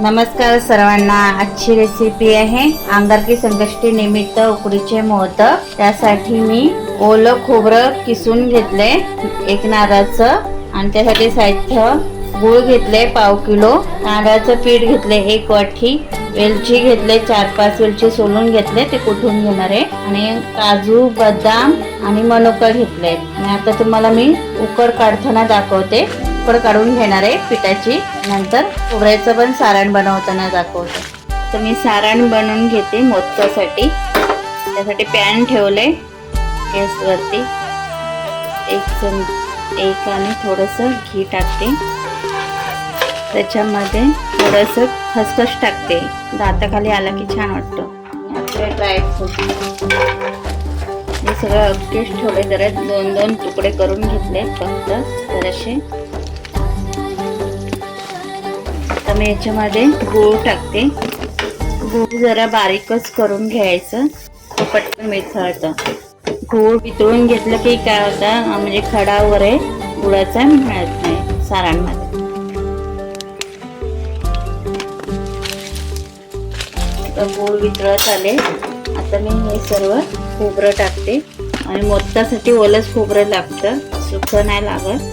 नमस्कार सर्वांना। आजची रेसिपी आहे अंगारकी संकष्टी निमित्त उकडीचे मोदक। त्यासाठी मी ओलं खोबरं किसून घेतले एक नारळाचं, आणि त्यासाठी साहित्य गूळ घेतले पाव किलो, तांदळाचं पीठ घेतले एक वाटी, वेलची घेतले 4-5 वेलची सोलून घेतले, ते कुटून घेणार आहे, आणि काजू बदाम आणि मनुका घेतले। आणि आता तुम्हाला मी उकड काढताना दाखवते। उकड काढून घेणार आहे पिठाची, नंतर खोबऱ्याचं पण सारण बनवताना दाखवते। तर मी सारण बनवून घेते मोदकासाठी। त्यासाठी पॅन ठेवले गॅसवरती, एक आणि थोडंसं घी टाकते, त्याच्यामध्ये थोडंसं खसखस टाकते, दाताखाली आला की छान वाटतं। आपले ड्रायफ्रूट हे सगळं अगदीच थोडे जरा 2-2 तुकडे करून घेतले फक्त जराशे। आता मी याच्यामध्ये गूळ टाकते, गूळ जरा बारीकच करून घ्यायचं, पटकन मिसळतं। गूळ वितळून घेतलं की काय होतं, म्हणजे खडा वगैरे गुळाचा मिळत नाही सारांमध्ये। आता गूळ वितळत आले, आता मी हे सर्व खोबरं टाकते, आणि मोदकासाठी ओलंच खोबरं लागतं, सुकं नाही लागत।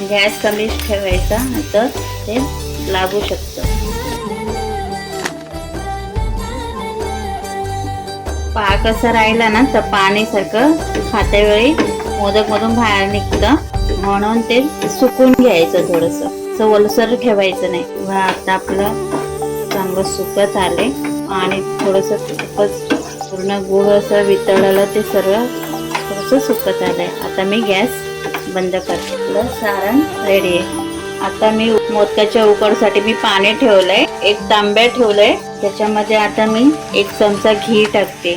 गॅस कमी ठेवायचा, तर ते लागू शकतं। पाक असा राहिला ना तर पाणी सारखं खात्या वेळी मोदक मधून बाहेर निघतं, म्हणून ते सुकून घ्यायचं, थोडंसं ओलसर ठेवायचं नाही। आता आपलं चांगलं सुकत आले, आणि थोडंसं खूपच पूर्ण गूळ असं वितळलं, ते सर्व थोडंसं सुकत आलंय। आता मी गॅस बंद करते। सारण रेडी आहे। आता मी मोदकाच्या उकडसाठी मी पाणी ठेवलंय, एक तांब्या ठेवलंय, त्याच्यामध्ये आता मी 1 चमचा घी टाकते।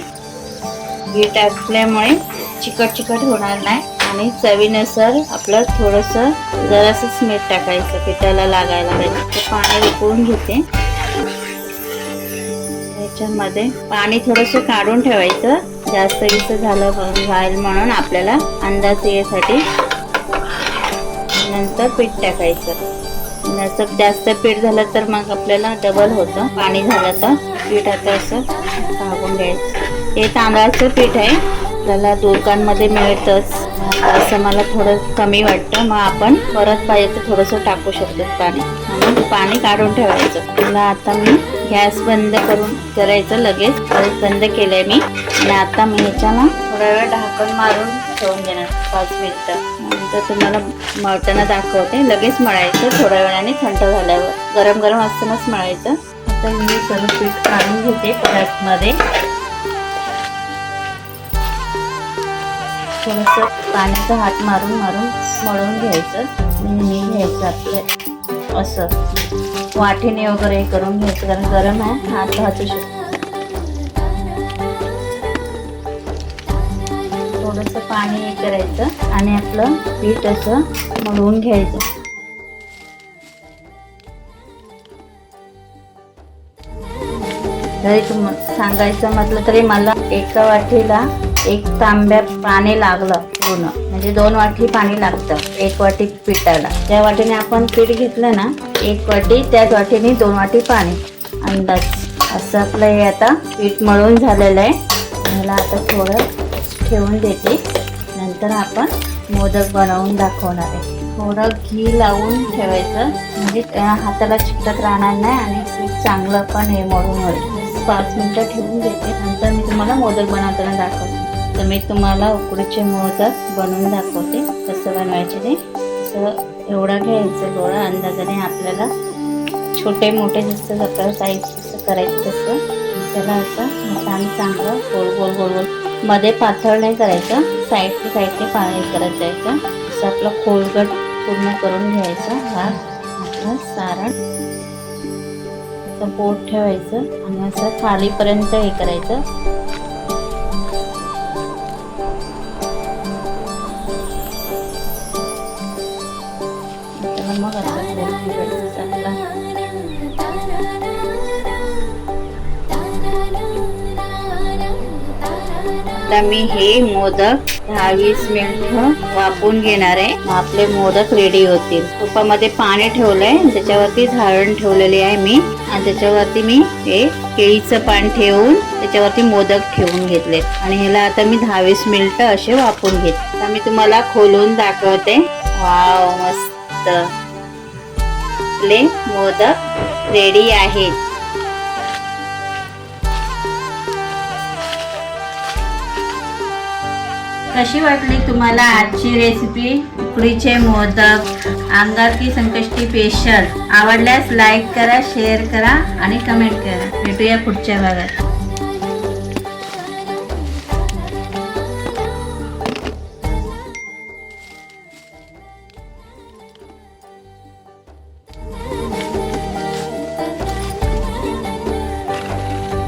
घी टाकल्यामुळे चिकट होणार नाही, आणि चवीनुसार आपलं थोडंसं जरासं मीठ टाकायचं, पिठाला लागायला पाहिजे। ते पाणी उकळून घेते, याच्यामध्ये पाणी थोडंसं काढून ठेवायचं, जास्त इथं झालं राहील म्हणून आपल्याला अंदाज यासाठी। नंतर पीठ टाकायचं, जास्त पीठ झालं तर मग आपल्याला डबल होतं, पाणी झालं तर पीठ आता असं टाकून घ्यायचं। हे तांदळाचं पीठ आहे, आपल्याला दुकानमध्ये मिळतंच, असं मला थोडं कमी वाटतं, मग आपण परत पाहिजे तर थोडंसं टाकू शकतो पाणी, आणि पाणी काढून ठेवायचं। मला आता मी गॅस बंद करायचं, लगेच बंद केलंय मी, आणि आता मी ह्याच्याला थोडा वेळ ढाकण मारून ठेवून देणार 5 मिनिटं। नंतर तुम्हाला मळताना दाखवते, लगेच मळायचं थोड्या वेळाने, थंड झाल्यावर, गरम असतानाच मळायचं। आता मी सर्व पीठ काढून घेते परातमध्ये, थोडंसं पाण्याचा हात मारून मळून घ्यायचं, आणि घ्यायचं आपलं असं वाटीने वगैरे करून घ्यायचं, कारण गरम आहे, हात वाचू शकतो। थोडंसं पाणी हे करायचं, आणि आपलं पीठ असं मळून घ्यायचं। जरी सांगायचं म्हटलं तरी मला एका वाटीला 1 तांब्या पाणी लागलं पूर्ण, म्हणजे 2 वाटी पाणी लागतं 1 वाटी पिठाला। त्या वाटीने आपण पीठ घेतलं ना 1 वाटी, त्याच वाटीने 2 वाटी पाणी अंदाज। असं आपलं हे आता पीठ मळून झालेलं आहे, मला आता थोडं ठेवून देते, नंतर आपण मोदक बनवून दाखवणार आहे। थोडं घी लावून ठेवायचं, म्हणजे हाताला चिकटत राहणार नाही, आणि पीठ चांगलं पण हे मळून होईल। 5 मिनिटं ठेवून देते, नंतर मी तुम्हाला मोदक बनवताना दाखवते। तर मी तुम्हाला उकडीचे मोदक बनवून दाखवते कसं बनवायचे ते। असं एवढा घ्यायचं गोळा, अंदाजाने आपल्याला छोटे मोठे जसं आपल्याला साईज जसं करायचं तसं त्याला असं हाताने चांगलं गोल मध्ये पातळ नाही करायचं, साईडने पाणी करत जायचं। असं आपलं खोलगट पूर्ण करून घ्यायचं। हा आपलं सारण असं बोट ठेवायचं, आणि असं खालीपर्यंत हे करायचं। मग असं आता मी हे मोदक 10-20 मिनिटं वाफवून घेणार आहे. मग आपले मोदक रेडी होतील. तुपामध्ये पाणी ठेवलंय, त्याच्यावरती झारण ठेवलेली आहे मी, आणि त्याच्यावरती मी हे केळीचं पान ठेवून त्याच्यावरती मोदक ठेवून घेतले आणि ह्याला आता मी 10-20 मिनिटं असे वाफवून घेते. आता मी तुम्हाला खोलून दाखवते. वाव, मस्त आपले मोदक रेडी आहेत. कशी वाटली तुम्हाला आजची रेसिपी? उकडीचे मोदक अंगारकी संकष्टी स्पेशल. आवडल्यास लाईक करा, शेअर करा आणि कमेंट करा. भेटूया पुढच्या भागात.